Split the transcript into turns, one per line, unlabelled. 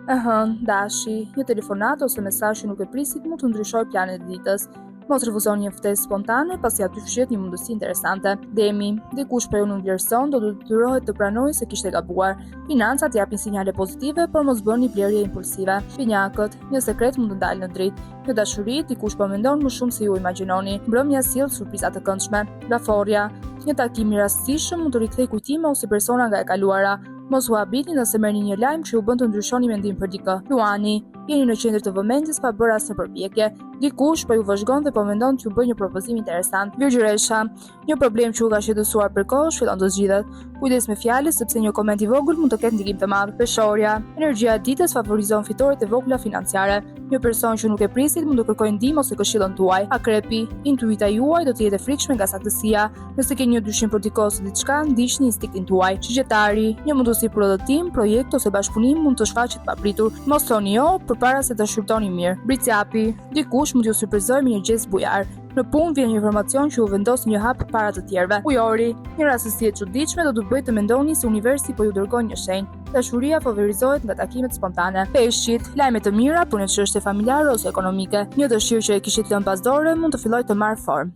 Dashi, një telefonat ose mesazh që nuk e prisit mund të ndryshojë planet e ditës. Mos refuzoni një ftesë spontane pasi aty fshihet një mundësi interesante. Demi, dikush për ju nuk vlerëson, do të detyrohet të pranojë se kishte gabuar. Financat japin sinjale pozitive, por mos bëni blerje impulsive. Pinjakët, një sekret mund të dalë në dritë. Në dashuri, dikush po mendon më shumë se ju imagjinoni. Mbrëmja sjell surpriza të këndshme. Raforja, një takim i rastësishëm mund të rikthejë kujtime ose persona nga e kaluara. Mos u habini nëse merrni një lajm që ju bën të ndryshoni mendim për dikë. Luani, jeni në qendër të vëmendjes pa bërë asnjë përpjekje. Dikush po ju vëzhgon dhe po mendon të ju bëjë një propozim interesant. Virgjëresha, një problem që u ka shqetësuar për kohë fillon të zgjidhet. Kujdes me fjalët sepse një koment i vogël mund të ketë ndikim të madh. Peshorja, energjia e ditës favorizon fitoret e vogla financiare. Një person që nuk e prisit mund të kërkojë ndihmë ose këshillën tuaj. Akrepi, intuita juaj do të jetë e frikshme nga saktësia. Nëse keni një dyshim për dikë ose diçka, ndiqni instinktin tuaj. Shigjetari, një mundësi prodhim, projekt ose bashkëpunim mund të shfaqet papritur. Mos thoni jo përpara se të shqyrtoni mirë. Briciapi, dikush mund t'ju surprizojë me një gest bujar. Në punë vjen një informacion që ju vendos një hap para të tjerëve. Ujori, një rastësi e çuditshme do t'ju bëjë të mendoni se universi po ju dërgon një shenjë. Dashuria favorizohet nga takimet spontane. Peshqit, lajme të mira për në çështje familjare ose ekonomike. Një dëshirë që e kishit lënë pas dore mund të fillojë të marrë formë.